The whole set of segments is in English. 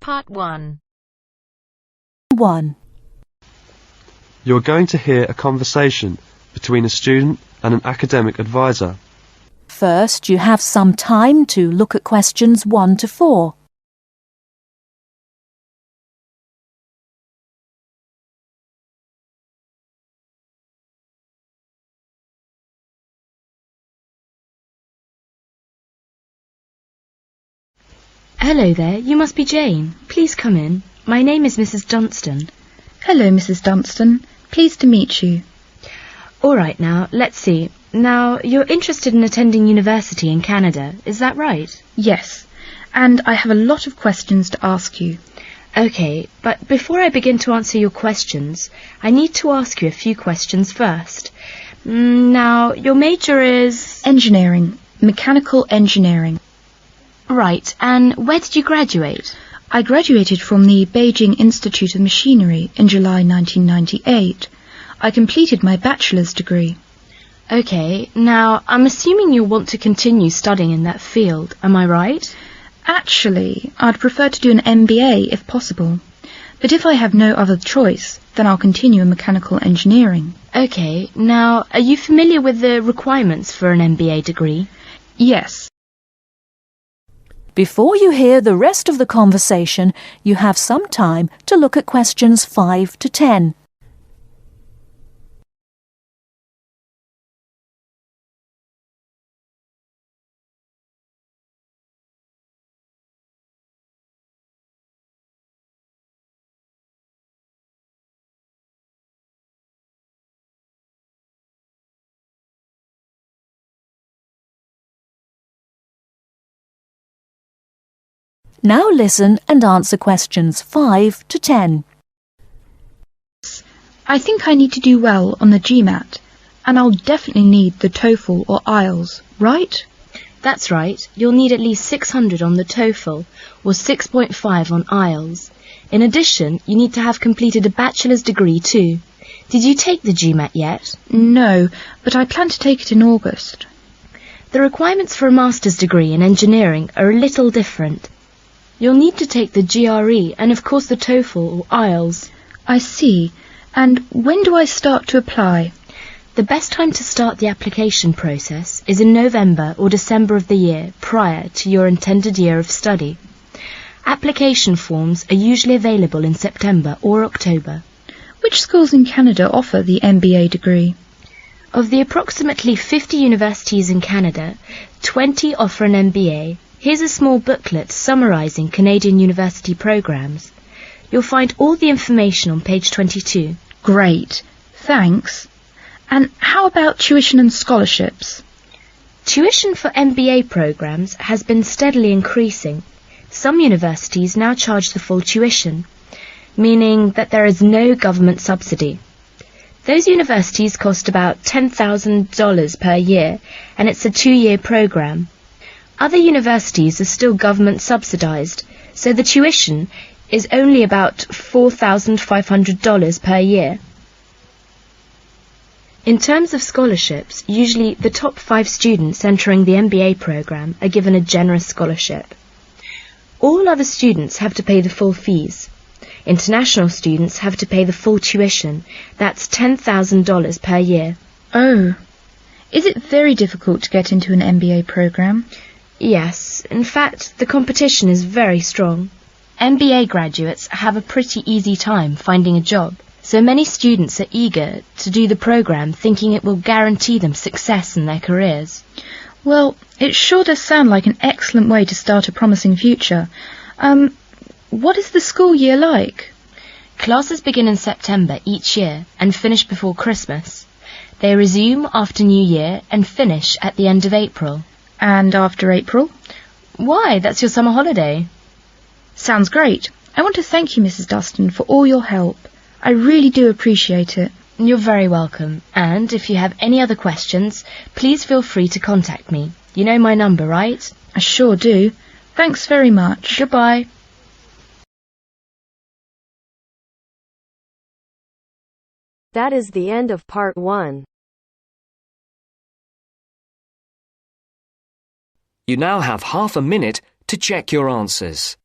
Part 1. 1. You're going to hear a conversation between a student and an academic advisor. First, you have some time to look at questions 1 to 4. Hello there, you must be Jane. Please come in. My name is Mrs. Dunstan. Hello, Mrs. Dunstan. Pleased to meet you. All right, now, let's see. Now, you're interested in attending university in Canada, is that right? Yes, and I have a lot of questions to ask you. Okay, but before I begin to answer your questions, I need to ask you a few questions first. Now, your major is... Engineering. Mechanical engineering. Right, and where did you graduate? I graduated from the Beijing Institute of Machinery in July 1998. I completed my bachelor's degree. Okay, now, I'm assuming you'll want to continue studying in that field, am I right? Actually, I'd prefer to do an MBA if possible. But if I have no other choice, then I'll continue in mechanical engineering. Okay, now, are you familiar with the requirements for an MBA degree? Yes. Before you hear the rest of the conversation, you have some time to look at questions 5 to 10. Now listen and answer questions 5 to 10. I think I need to do well on the GMAT, and I'll definitely need the TOEFL or IELTS, right? That's right. You'll need at least 600 on the TOEFL or 6.5 on IELTS. In addition, you need to have completed a bachelor's degree too. Did you take the GMAT yet? No, but I plan to take it in August. The requirements for a master's degree in engineering are a little different. You'll need to take the GRE and of course the TOEFL or IELTS. I see. And when do I start to apply? The best time to start the application process is in November or December of the year prior to your intended year of study. Application forms are usually available in September or October. Which schools in Canada offer the MBA degree? Of the approximately 50 universities in Canada, 20 offer an MBA. Here's a small booklet summarising Canadian university programmes. You'll find all the information on page 22. Great, thanks. And how about tuition and scholarships? Tuition for MBA programmes has been steadily increasing. Some universities now charge the full tuition, meaning that there is no government subsidy. Those universities cost about $10,000 per year, and it's a 2-year programme. Other universities are still government subsidised, so the tuition is only about $4,500 per year. In terms of scholarships, usually the top 5 students entering the MBA programme are given a generous scholarship. All other students have to pay the full fees. International students have to pay the full tuition, that's $10,000 per year. Oh, is it very difficult to get into an MBA programme? Yes, in fact, the competition is very strong. MBA graduates have a pretty easy time finding a job, so many students are eager to do the programme thinking it will guarantee them success in their careers. Well, it sure does sound like an excellent way to start a promising future. What is the school year like? Classes begin in September each year and finish before Christmas. They resume after New Year and finish at the end of April. And after April? Why, that's your summer holiday. Sounds great. I want to thank you, Mrs. Dunstan, for all your help. I really do appreciate it. You're very welcome. And if you have any other questions, please feel free to contact me. You know my number, right? I sure do. Thanks very much. Goodbye. That is the end of part 1. You now have half a minute to check your answers.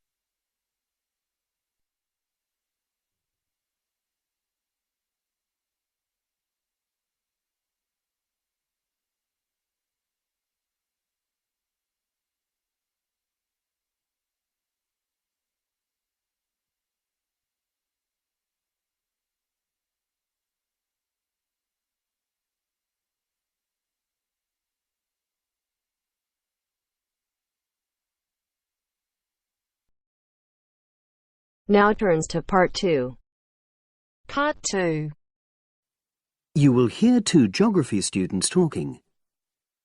Now turns to Part 2. Part 2. You will hear two geography students talking.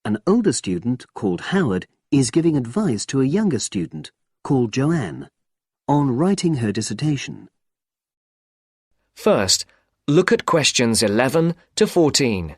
An older student, called Howard, is giving advice to a younger student, called Joanne, on writing her dissertation. First, look at questions 11 to 14.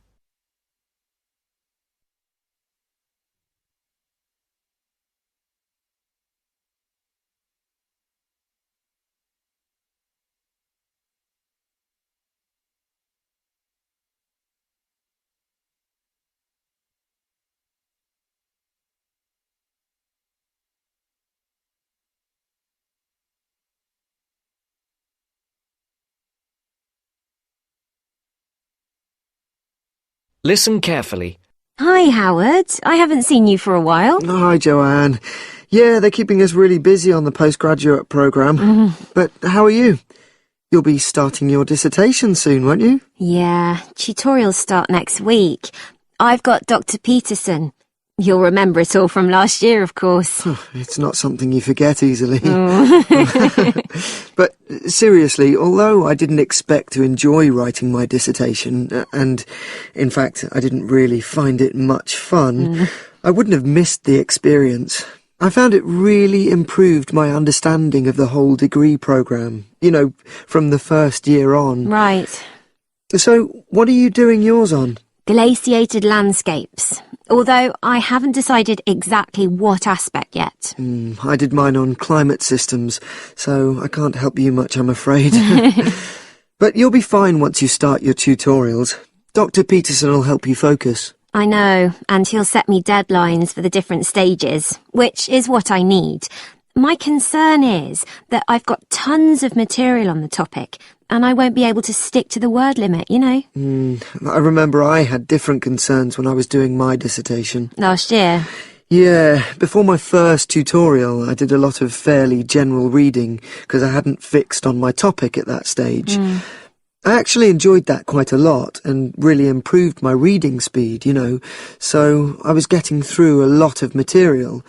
Listen carefully. Hi, Howard. I haven't seen you for a while. Hi, Joanne. Yeah, they're keeping us really busy on the postgraduate programme. But how are you? You'll be starting your dissertation soon, won't you? Yeah, tutorials start next week. I've got Dr. Peterson. You'll remember it all from last year, of course. It's not something you forget easily. But seriously, although I didn't expect to enjoy writing my dissertation, and in fact I didn't really find it much fun, I wouldn't have missed the experience. I found it really improved my understanding of the whole degree programme, you know, from the first year on. Right. So, what are you doing yours on? Glaciated landscapes. Although I haven't decided exactly what aspect yet. I did mine on climate systems, so I can't help you much, I'm afraid. But you'll be fine once you start your tutorials. Dr. Peterson will help you focus. I know, and he'll set me deadlines for the different stages, which is what I need. My concern is that I've got tons of material on the topic, and I won't be able to stick to the word limit, you know. I remember I had different concerns when I was doing my dissertation. Last year? Yeah, before my first tutorial I did a lot of fairly general reading because I hadn't fixed on my topic at that stage. I actually enjoyed that quite a lot and really improved my reading speed, you know, so I was getting through a lot of material.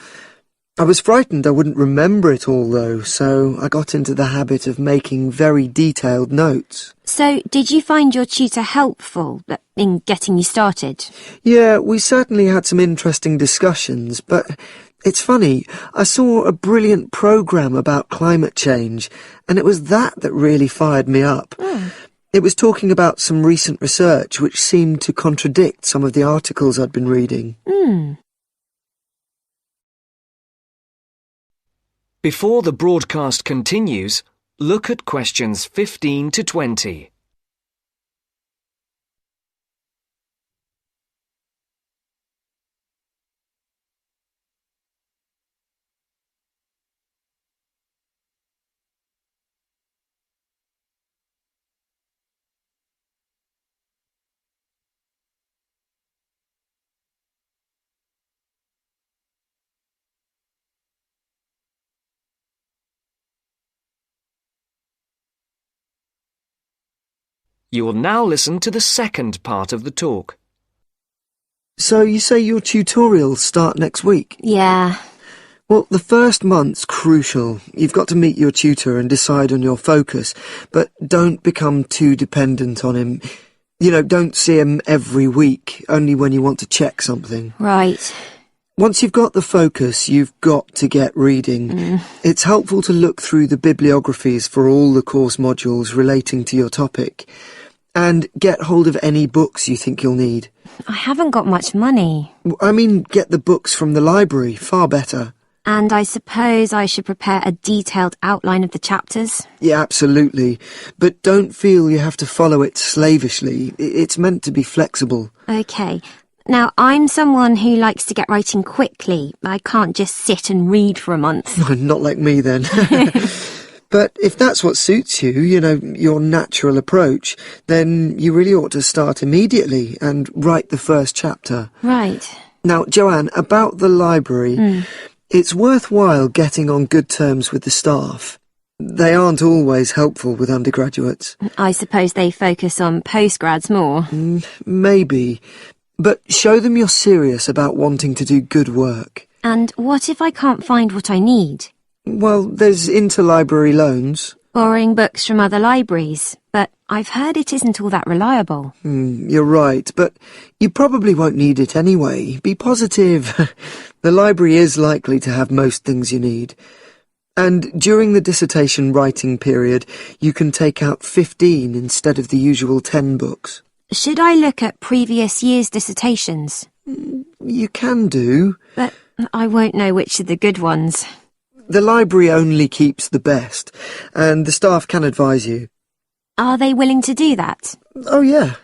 I was frightened I wouldn't remember it all, though, so I got into the habit of making very detailed notes. So, did you find your tutor helpful in getting you started? Yeah, we certainly had some interesting discussions, but it's funny, I saw a brilliant programme about climate change, and it was that really fired me up. It was talking about some recent research which seemed to contradict some of the articles I'd been reading. Before the broadcast continues, look at questions 15 to 20. You will now listen to the second part of the talk. So you say your tutorials start next week? Yeah. Well, the first month's crucial. You've got to meet your tutor and decide on your focus, but don't become too dependent on him. You know, don't see him every week, only when you want to check something. Right. Once you've got the focus, you've got to get reading. It's helpful to look through the bibliographies for all the course modules relating to your topic, and get hold of any books you think you'll need. I haven't got much money. I mean, get the books from the library, far better. And I suppose I should prepare a detailed outline of the chapters? Yeah, absolutely. But don't feel you have to follow it slavishly. It's meant to be flexible. OK. Now, I'm someone who likes to get writing quickly. I can't just sit and read for a month. Not like me, then. But if that's what suits you, you know, your natural approach, then you really ought to start immediately and write the first chapter. Right. Now, Joanne, about the library, it's worthwhile getting on good terms with the staff. They aren't always helpful with undergraduates. I suppose they focus on postgrads more. Maybe. But show them you're serious about wanting to do good work. And what if I can't find what I need? Well, there's interlibrary loans. Borrowing books from other libraries, but I've heard it isn't all that reliable. You're right, but you probably won't need it anyway. Be positive. The library is likely to have most things you need. And during the dissertation writing period, you can take out 15 instead of the usual 10 books. Should I look at previous year's dissertations? You can do. But I won't know which are the good ones. The library only keeps the best, and the staff can advise you. Are they willing to do that? Oh, yeah.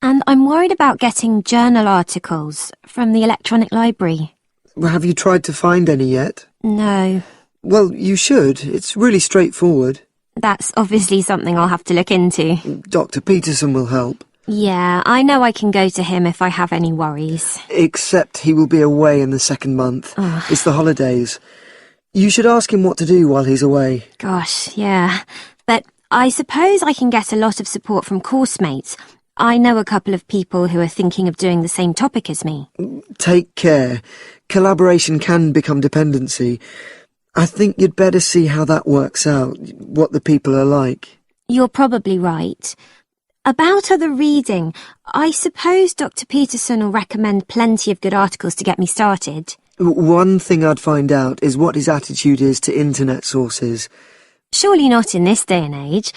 And I'm worried about getting journal articles from the electronic library. Well, have you tried to find any yet? No. Well, you should. It's really straightforward. That's obviously something I'll have to look into. Dr. Peterson will help. Yeah, I know I can go to him if I have any worries. Except he will be away in the second month. It's the holidays. You should ask him what to do while he's away. Gosh, yeah. But I suppose I can get a lot of support from course mates. I know a couple of people who are thinking of doing the same topic as me. Take care. Collaboration can become dependency. I think you'd better see how that works out, what the people are like. You're probably right. About other reading, I suppose Dr. Peterson will recommend plenty of good articles to get me started. One thing I'd find out is what his attitude is to internet sources. Surely not in this day and age.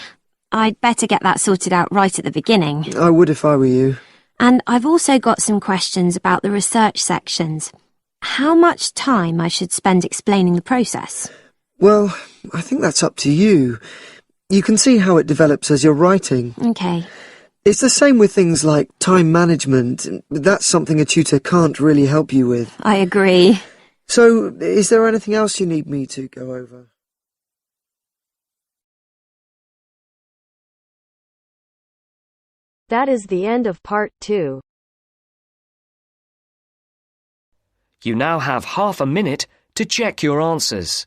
I'd better get that sorted out right at the beginning. I would if I were you. And I've also got some questions about the research sections. How much time I should spend explaining the process? Well, I think that's up to you. You can see how it develops as you're writing. Okay. It's the same with things like time management. That's something a tutor can't really help you with. I agree. So, is there anything else you need me to go over? That is the end of part 2. You now have half a minute to check your answers.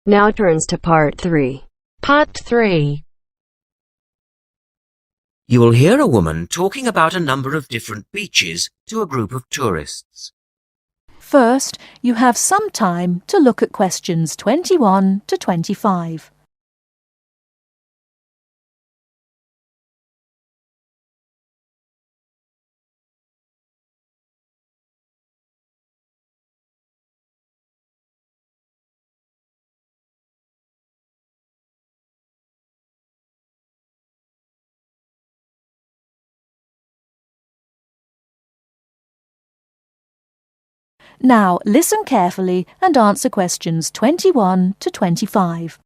Now turns to part 3. Part 3. You will hear a woman talking about a number of different beaches to a group of tourists. First, you have some time to look at questions 21 to 25. Now, listen carefully and answer questions 21 to 25.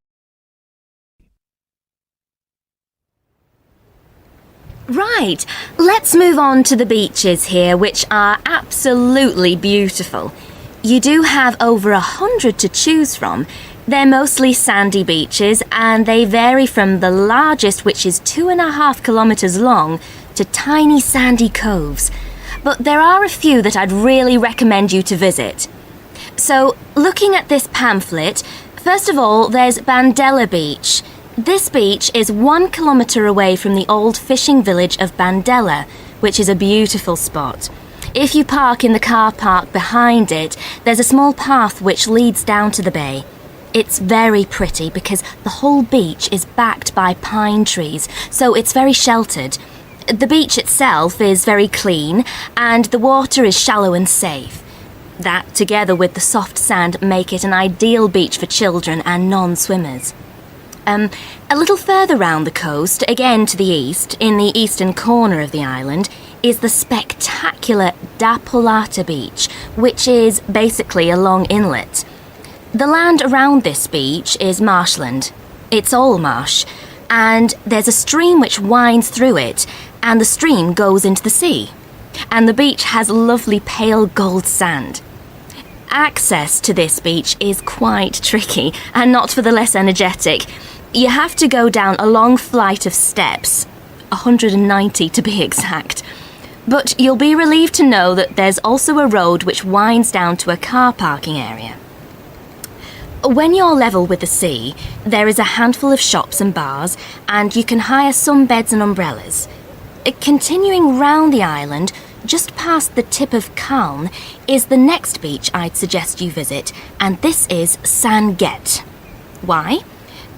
Right, let's move on to the beaches here, which are absolutely beautiful. You do have over 100 to choose from. They're mostly sandy beaches, and they vary from the largest, which is 2.5 kilometres long, to tiny sandy coves. But there are a few that I'd really recommend you to visit. So, looking at this pamphlet, first of all, there's Bandela Beach. This beach is 1 kilometre away from the old fishing village of Bandela, which is a beautiful spot. If you park in the car park behind it, there's a small path which leads down to the bay. It's very pretty because the whole beach is backed by pine trees, so it's very sheltered. The beach itself is very clean, and the water is shallow and safe. That, together with the soft sand, make it an ideal beach for children and non-swimmers. A little further round the coast, again to the east, in the eastern corner of the island, is the spectacular Dapolata Beach, which is basically a long inlet. The land around this beach is marshland. It's all marsh, and there's a stream which winds through it, and the stream goes into the sea. And the beach has lovely pale gold sand. Access to this beach is quite tricky and not for the less energetic. You have to go down a long flight of steps, 190 to be exact. But you'll be relieved to know that there's also a road which winds down to a car parking area. When you're level with the sea, there is a handful of shops and bars, and you can hire some beds and umbrellas. Continuing round the island, just past the tip of Calne, is the next beach I'd suggest you visit, and this is Sanget. Why?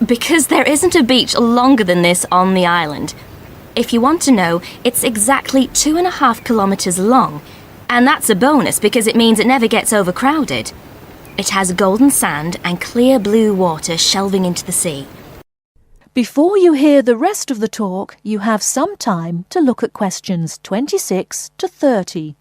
Because there isn't a beach longer than this on the island. If you want to know, it's exactly 2.5 kilometres long, and that's a bonus because it means it never gets overcrowded. It has golden sand and clear blue water shelving into the sea. Before you hear the rest of the talk, you have some time to look at questions 26 to 30.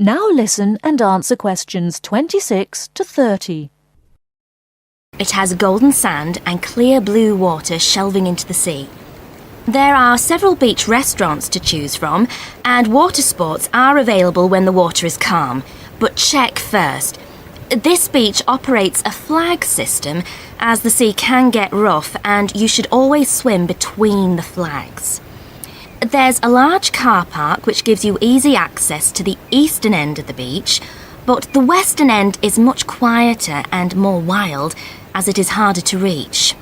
Now listen and answer questions 26 to 30. It has golden sand and clear blue water shelving into the sea. There are several beach restaurants to choose from, and water sports are available when the water is calm. But check first. This beach operates a flag system, as the sea can get rough, and you should always swim between the flags. There's a large car park which gives you easy access to the eastern end of the beach, but the western end is much quieter and more wild, as it is harder to reach.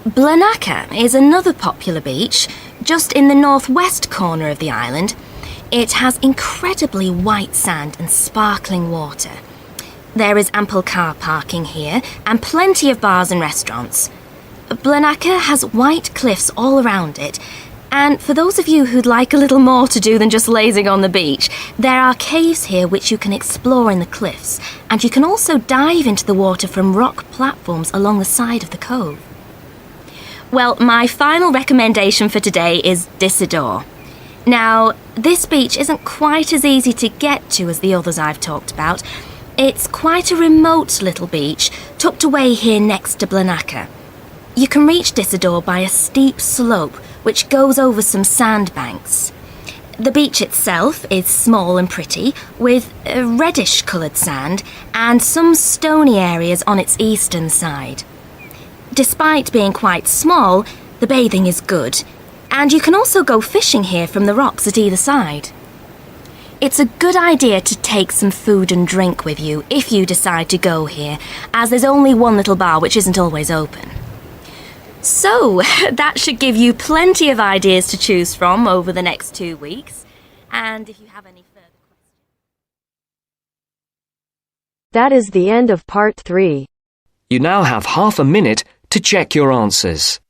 Blanaka is another popular beach, just in the northwest corner of the island. It has incredibly white sand and sparkling water. There is ample car parking here and plenty of bars and restaurants. Blanaka has white cliffs all around it, and for those of you who'd like a little more to do than just lazing on the beach, there are caves here which you can explore in the cliffs, and you can also dive into the water from rock platforms along the side of the cove. Well, my final recommendation for today is Distt. Now, this beach isn't quite as easy to get to as the others I've talked about. It's quite a remote little beach, tucked away here next to Blanaka. You can reach Distt by a steep slope which goes over some sandbanks. The beach itself is small and pretty, with reddish-coloured sand and some stony areas on its eastern side. Despite being quite small, the bathing is good, and you can also go fishing here from the rocks at either side. It's a good idea to take some food and drink with you if you decide to go here, as there's only one little bar which isn't always open. So, that should give you plenty of ideas to choose from over the next 2 weeks. And if you have any further questions... That is the end of part 3. You now have half a minute to check your answers.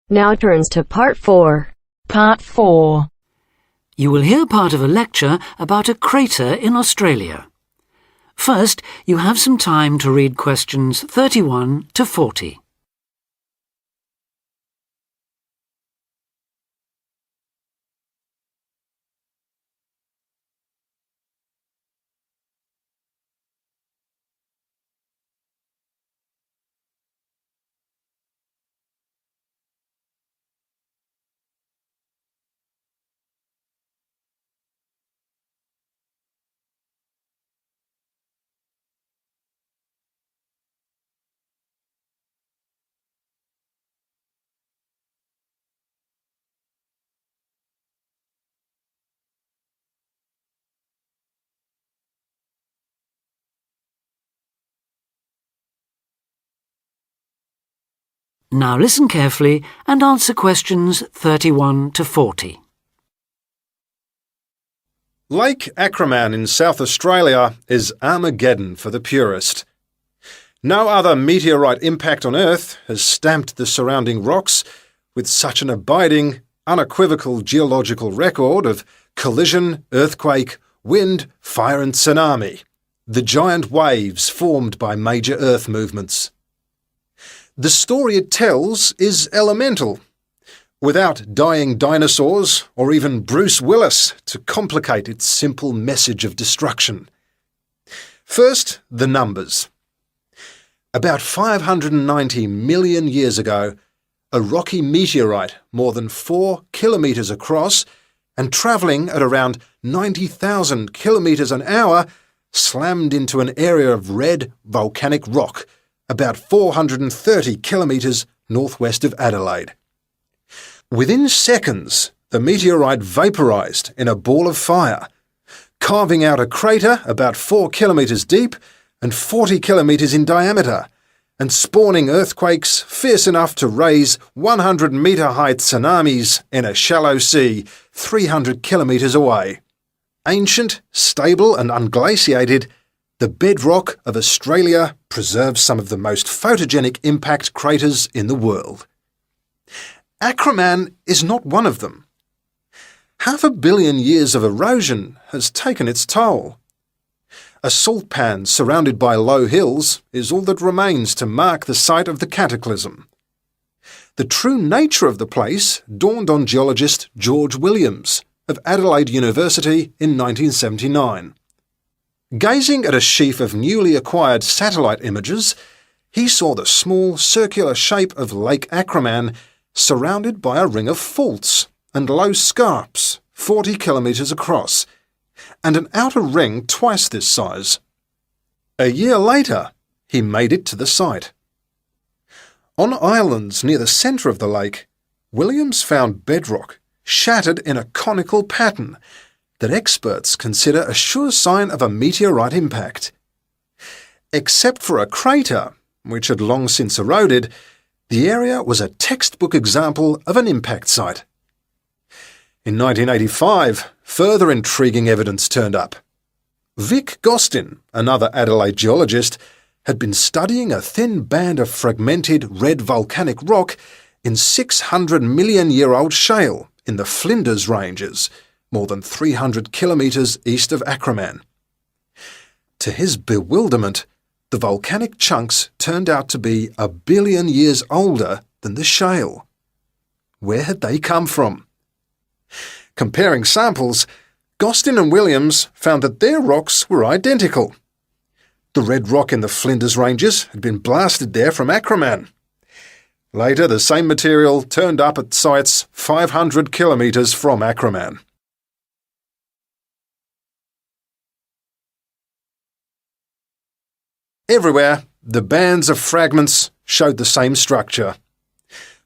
Now turns to part 4. Part 4. You will hear part of a lecture about a crater in Australia. First, you have some time to read questions 31 to 40. Now listen carefully and answer questions 31 to 40. Lake Acraman in South Australia is Armageddon for the purist. No other meteorite impact on Earth has stamped the surrounding rocks with such an abiding, unequivocal geological record of collision, earthquake, wind, fire and tsunami, the giant waves formed by major Earth movements. The story it tells is elemental, without dying dinosaurs or even Bruce Willis to complicate its simple message of destruction. First, the numbers. About 590 million years ago, a rocky meteorite more than 4 kilometres across and travelling at around 90,000 kilometres an hour slammed into an area of red volcanic rock about 430 kilometres northwest of Adelaide. Within seconds, the meteorite vaporised in a ball of fire, carving out a crater about 4 kilometres deep and 40 kilometres in diameter, and spawning earthquakes fierce enough to raise 100-metre-high tsunamis in a shallow sea 300 kilometres away. Ancient, stable and unglaciated, the bedrock of Australia preserves some of the most photogenic impact craters in the world. Acraman is not one of them. 500 million years of erosion has taken its toll. A salt pan surrounded by low hills is all that remains to mark the site of the cataclysm. The true nature of the place dawned on geologist George Williams of Adelaide University in 1979. Gazing at a sheaf of newly acquired satellite images, he saw the small circular shape of Lake Acraman surrounded by a ring of faults and low scarps 40 kilometres across, and an outer ring twice this size. A year later, he made it to the site. On islands near the centre of the lake, Williams found bedrock shattered in a conical pattern that experts consider a sure sign of a meteorite impact. Except for a crater, which had long since eroded, the area was a textbook example of an impact site. In 1985, further intriguing evidence turned up. Vic Gostin, another Adelaide geologist, had been studying a thin band of fragmented red volcanic rock in 600-million-year-old shale in the Flinders Ranges, more than 300 kilometres east of Acraman. To his bewilderment, the volcanic chunks turned out to be 1 billion years older than the shale. Where had they come from? Comparing samples, Gostin and Williams found that their rocks were identical. The red rock in the Flinders Ranges had been blasted there from Acraman. Later, the same material turned up at sites 500 kilometres from Acraman. Everywhere, the bands of fragments showed the same structure.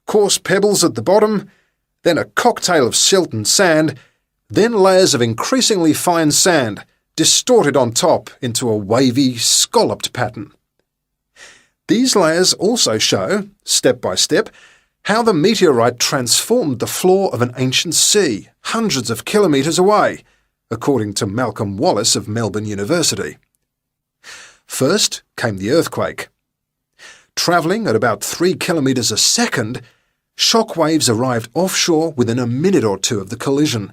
Coarse pebbles at the bottom, then a cocktail of silt and sand, then layers of increasingly fine sand distorted on top into a wavy, scalloped pattern. These layers also show, step by step, how the meteorite transformed the floor of an ancient sea hundreds of kilometres away, according to Malcolm Wallace of Melbourne University. First came the earthquake. Travelling at about 3 kilometres a second, shock waves arrived offshore within a minute or two of the collision,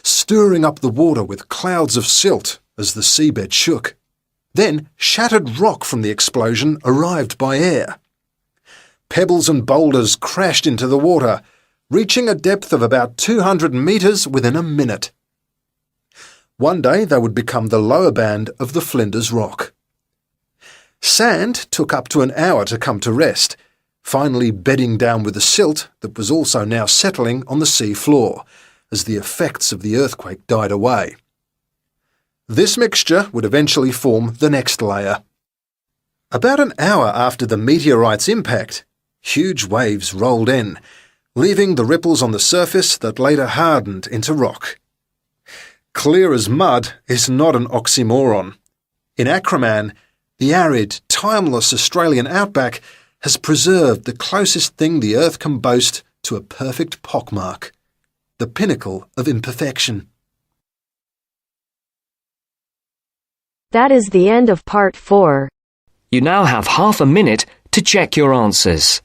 stirring up the water with clouds of silt as the seabed shook. Then shattered rock from the explosion arrived by air. Pebbles and boulders crashed into the water, reaching a depth of about 200 metres within a minute. One day they would become the lower band of the Flinders Rock. Sand took up to an hour to come to rest, finally bedding down with the silt that was also now settling on the sea floor as the effects of the earthquake died away. This mixture would eventually form the next layer. About an hour after the meteorite's impact, huge waves rolled in, leaving the ripples on the surface that later hardened into rock. Clear as mud is not an oxymoron. In Acraman, the arid, timeless Australian outback has preserved the closest thing the earth can boast to a perfect pockmark, the pinnacle of imperfection. That is the end of part 4. You now have half a minute to check your answers.